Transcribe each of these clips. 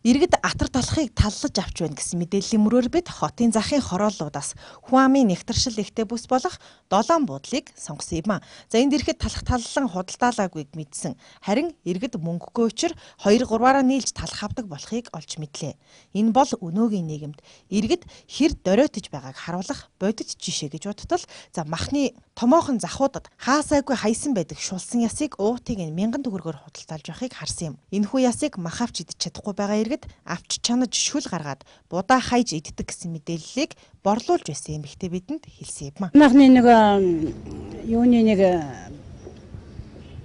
Иргэд атар талхыг таллаж авч байна гэсэн мэдээллийн мөрөөр бид хотын захын хорооллуудаас хүн амын нэгтэршил ихтэй бүс болох 7 буудлыг сонгосон юм. За энд ирэхэд талах таллан худалдаалаагүйг мэдсэн. Харин иргэд мөнгөгүй учраа 2-3-аараа нийлж талах авдаг болохыг олж мэдлээ. Энэ бол өнөөгийн нийгэмд иргэд хэр доройтож байгааг харуулах бодит жишээ гэж бодтол за махны томоохон захуудад хаасайгүй хайсан байдаг шулсан ясыг уутыг 1000 төгрөгөөр худалдаалж байхыг харсан юм. Энэхүү ясыг мах авч идэж чадахгүй байгаа иргэд авч чанаж шүл гаргаад будаа хайж иддэг гэсэн мэдээллийг борлуулж байсан эмэгтэй бидэнд хэлсэн юм. Махны нэг юуны нэг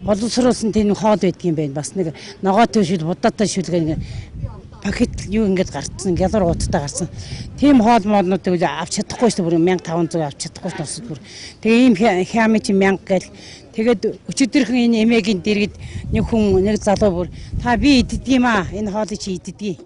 боловсруулсан тийм хоол байдаг юм байна. Бас нэг ногоотой шүл, будаатай шүл гэх пакет юу ингэж гарцсан, гялар ууттай гарсан. Тийм хоол моолнуудыг авч чадахгүй шүү дээ. 1500 авч чадахгүй шүү дээ. Тэгээ ийм хямын чи 1000 гэл тэгээд өчигдөрхөн энэ эмээгийн дэргэд нэг хүн нэг залуу бүр та би иддэг юм аа. Энэ хоолыг чи иддэг.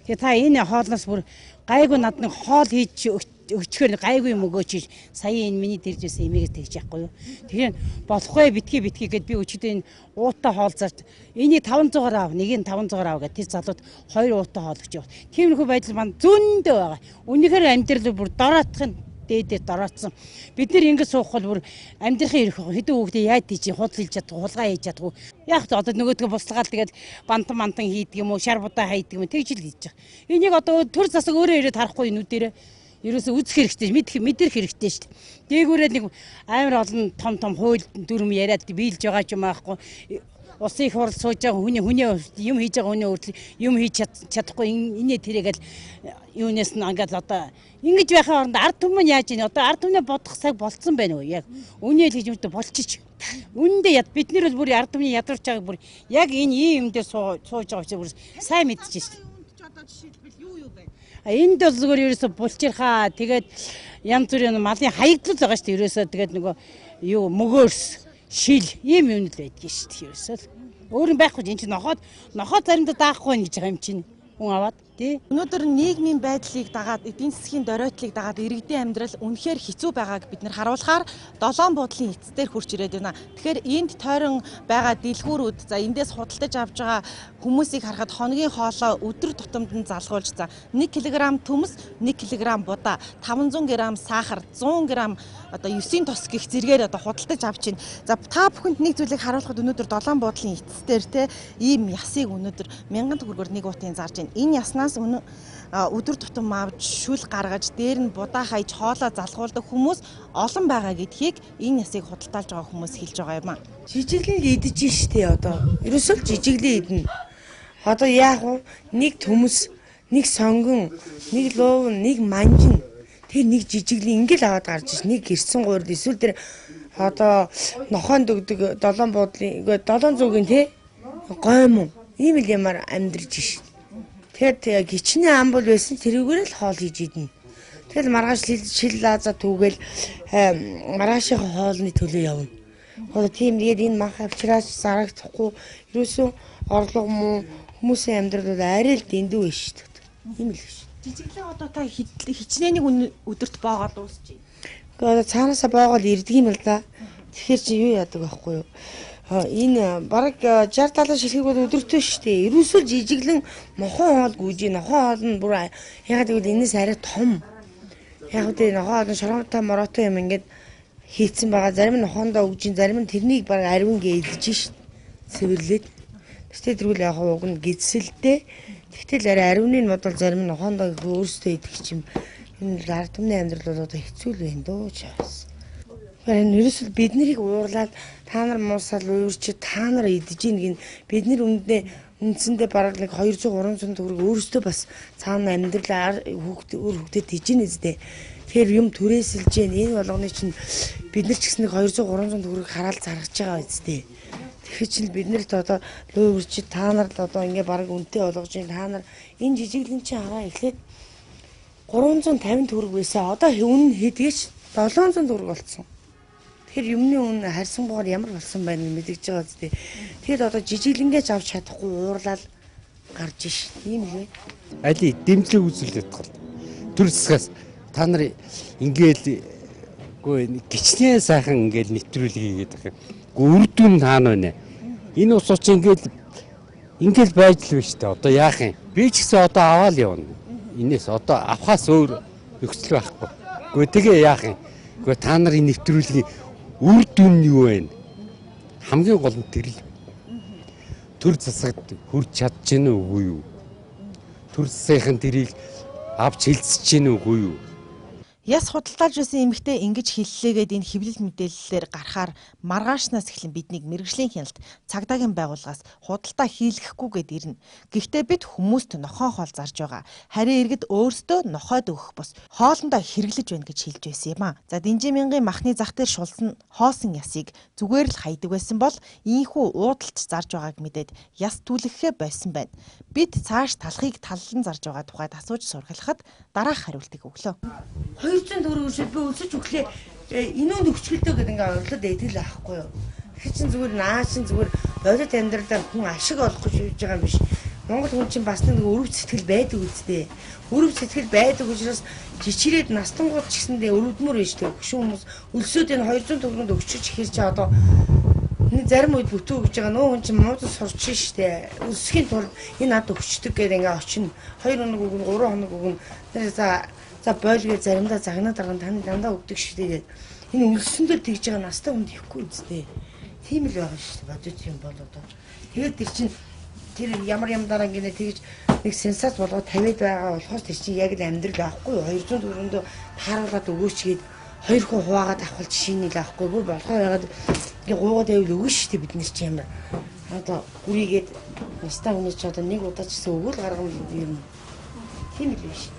Тэгээ та энэ хоолноос бүр гайгүй над нэг хоол хийж өчгөр гайгүй юм өгөөч. Сая энэ миний дэржээс эмээгээ тэгж яахгүй юу. Тэгэхээр болохгүй битгий гэд би өчигдөр энэ уутай хоол зарж энийг 500-аар аав, нэгийг 500-аар аав гэд тэр залууд 2 уутай хоол өгч явах. Тиймэрхүү байдал манд зөндөө байгаа. Үнэхээр амьдрал бүр дороотхын дээдээ дороотсон. Бид нэр ингэж суух бол бүр амьдрахын ирэх хэдэн хүүхдээ яаж тийж худал хийж чадах, хулгай хийж чадах. Яг одоо нөгөөдгөө буслагаал тэгээд бантан хийдэг юм уу, шар будаа хайдаг юм тэгж л хийж байгаа. Энийг одоо төр засаг өөрөө ирээд харахгүй нүдэрээ ерөөсө үзэх хэрэгтэй, мэдэрх хэрэгтэй шүү дээ. Дээгүүрээ нэг амар олон том хууль дүрм яриад биелж байгаа ч юм аахгүй. Усын их хурл сууж байгаа хүний юм хийж байгаа хүний өөртөө юм хийж чадахгүй инээ тэрэгээл юунаас нь ингээд одоо ингэж байхын оронд ард түмэн яаж ийн одоо ард түмнээ бодох цаг болцсон байна уу яг үнэ л гэж юмтай болчих. Үүндээ яд бид нар бол бүр ард түмний ядарч байгааг бүр яг энэ юм дээр сууж байгаа учраас бүр сайн мэдчихэж шүү дээ. Одоо жишээлбэл юу байна? Энд бол зүгээр ерөөсө булчирхаа тэгээд янз бүрийн малын хаягдлал байгаа шүү дээ ерөөсө тэгээд нөгөө юу мөгөөрс шил ийм юм л байдгийг шүү дээ ерөөсөө. Өөр юм байхгүй энэ чинь нохоод заримдаа даахгүй гэж байгаа юм чинь хүн аваад тий. Өнөөдөр нийгмийн байдлыг дагаад эдийн засгийн доройтлыг дагаад иргэдийн амьдрал үнэхээр хэцүү байгааг бид нар харуулахаар 7 буудлын эцсээр хурж ирээд байна. Тэгэхээр энд тойрон байгаа дэлгүүрүүд за эндээс худалдаж авж байгаа хүмүүсийг харахад хоногийн хоолоо өдөр тутамд нь залгуулж за 1 кг төмс, 1 кг будаа, 500 г сахар, 100 г одоо 9 тос гих зэргээр одоо худалдаж авч байна. За та бүхэнд нэг зүйлийг харуулхад өнөөдөр 7 буудлын эцсээр те ийм ясыг өнөөдөр 1000 төгрөгөөр нэг уутын зарж байна. Энэ яснаас өдөр тутам авч шүл гаргаж дээр нь будаа хайж хоолоо залгуулдаг хүмүүс олон байгаа гэдгийг энэ ясыг худалдаалж байгаа хүмүүс хэлж байгаа юм аа. Жижиглэн л идэж штэ одоо. Ерөөсөө жижиглэн идэнэ. Одоо яах вэ? Нэг төмс, нэг сонгон, нэг луувн, нэг манжин. Тэр нэг жижиглэн ингээл аваад гарч ш. Нэг гэрсэн гуурд эсвэл тэр одоо нохоонд өгдөг 7 буудлын 700-гийн те гоймон. Ийм л ямар амьдрж ш. Тэгээд гिचний ам бол байсан тэрүүгээр л хоол хийж идэнэ. Тэгэл маргааш шил лааза түүгээл маргаашийн хоолны төлөө явна. Одоо тийм тэгээд энэ мах авчраас зарагдахгүй ерөөсөө орлого муу хүмүүсийн амьдрал бол арай л дэндүү байна шүү дээ. Ийм л шүү. Жижиглэн одоо та хичнээн нэг өдөрт боогоо дуусчих. Одоо цаанаасаа боогоод ирдэг юм л да. Тэгэхээр чи юу яадаг байхгүй юу? Энэ бараг 60-70 шилхэг бол өдөртөө шүү дээ. Ерөөсөө жижиглэн мохон хоол гүйж, нохоо хоол нь бүр ягаад гэвэл энэс арай том. Яг үгүй нохоо хоол нь шоронготой мороотой юм ингээд хийцэн байгаа. Зарим нь нохоондоо өгж, зарим нь тэрнийг бараг аривн гээдэж шүү. Цэвэрлээд. Тэгтээ тэрүүл яг уг нь гидсэлтэй. Тэгтэл арай аривны нь бодвол зарим нь нохоондоо өөрсдөө идэх юм. Энэ ард түмний амьдрал бол одоо хэцүү л байна дөө чаас. Энэ ерөөсөө бид нарыг уурлаад та нар муусаал уурч та нар идэж ийн гин бид нар үндсэндээ бараг нэг 200-300 төгрөг өөрөөсөө бас цаана амьдрал хүүхдэд тийж ийн үстэй. Тэгэхээр юм түрээсэлж ийн энэ болгоны чинь бид нар ч гэсэн нэг 200-300 төгрөг хараал заргаж байгаа үстэй. Тэгэхээр чинь бид нарт одоо уурч та нар одоо ингээ бараг үнэтэй болгож ийн та нар энэ жижиглэн чинь хараа эхлээд 350 төгрөг байсан. Одоо үнэ хэдгээч 700 төгрөг болцсон. Тэгэхээр юмны үн харьсангуйгаар ямар болсон байна мэдэгж байгаа зү. Тэгэхээр одоо жижиглэнгээч авч чадахгүй уурлал гарч ш. Ийм л. Али дэмжлэг үзүүлээд тал. Төр засгаас та нар ингээл гिचнээ сайхан ингээл нэвтрүүлэг хийгээд байгаа. Үрдүн таана байна. Энэ ус уч ингээл Ингээл байж л биш та. Одоо яах юм? Би ч гэсэн одоо аваад явна. Инээс одоо авахаас өөр нөхцөл байхгүй. Гэхдээ тэгээ яах юм? Гэхдээ та нарын нэвтрүүлгийн үр дүн нь юу вэ? Хамгийн гол нь тэр л. Төр засагт хүрч чадж гэнэ үгүй юу? Төр засгийн тэрийг авч хилцэж гэнэ үгүй юу? Яс худалдаалж байсан эмэгтэй ингэж хэллээгээд энэ хэвлэл мэдээллээр гарахаар маргаашнаас эхлэн биднийг мэргэжлийн хяналт цагдаагийн байгууллагаас худалдаа хийлгэхгүйгээд ирнэ. Гэхдээ бид хүмүүст нохоо хоол зарж байгаа. Харин иргэд өөрсдөө нохойд өгөх бус хоолндоо хэрэглэж байна гэж хэлж байсан юм а. За Дэнжин мянгийн махны зах дээр шулсан хоосон ясыг зүгээр л хайдаг байсан бол ийхүү уудалт зарж байгааг мэдээд яс түлхэхээ болсон байна. Бид цааш талхыг таллан зарж байгаа тухайд асууж сургалахад дараах хариултыг өглөө. 200 төгрөг өшөө би өсөж өглөө энүүнд өчгөлдөө гэдэг ингээ орлоод эдгэл аахгүй юу. Чин зүгээр наа чин зүгээр бодит амьдралаар хүн ашиг олох гэж хийж байгаа юм биш. Монгол хүн чинь бас нэг өрөв сэтгэл байдаг үстэй. Өрөв сэтгэл байдаг учраас жичирээд настангууд ч гэсэндээ өрөвдмөр байж тээ. Хөшүүн хүмүүс өлсөд энэ 200 төгрөгөнд өгчөж ихэр чи одоо нэг зарим үед бүтэн өгж байгаа нөө хүн чинь муудад сурч штэ. Өсөхийн тулд энэ над өгчдөг гэдэг ингээ очино. 2 хоног өгнө, 3 хоног өгнө. Тэр за бойлгээ заримдаа загнаа дарга таны дандаа өгдөг шүү дээ. Энэ өлсөндөө тэгж байгаа настай хүнд ихгүй үстэй. Тийм л байгаа шүү дээ. Бодож юм бол одоо. Тэгээд тэр чинь тэр ямар дараа гинэ тэгж нэг сенсац болгоод тавиад байгаа болохоор тэр чинь яг л амьдрал байхгүй юу? 200 төгрөндөө тааруулаад өгөөч гээд 2 хүн хуваагаад авахул жишээний л авахгүй бүр болохоор ягаад ингээ гуугаад байвал өгнө шүү дээ бид нар чи ямар. Одоо гүрийгээд настай хүний ч одоо нэг удаа ч гэсэн өгөөл гаргам юм. Тийм л биш.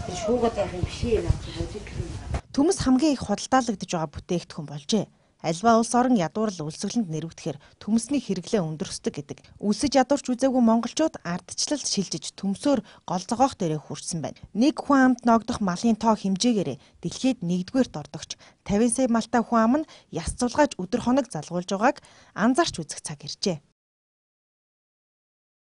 Тэр шуугаад байх юм биш ээ. Төмс хамгийн их худалдаалагдж байгаа бүтээгдэхүүн болжээ. Альва улс орон ядуурл үлсгэлэнд нэрвдэхээр төмсний хэрэглээ өндөрсдөг гэдэг. Үлсэж ядуурч үзээгүй монголчууд ардчлал шилжиж төмсөөр гол зогоох дээрээ хүрсэн байна. Нэг хүн амд ногдох малын тоо хэмжээгээрээ дэлхийд 1-р ордогч 50 сая малтай хүн ам нь яс цулгааж өдөр хоног залгуулж байгааг анзаарч үзэх цаг иржээ.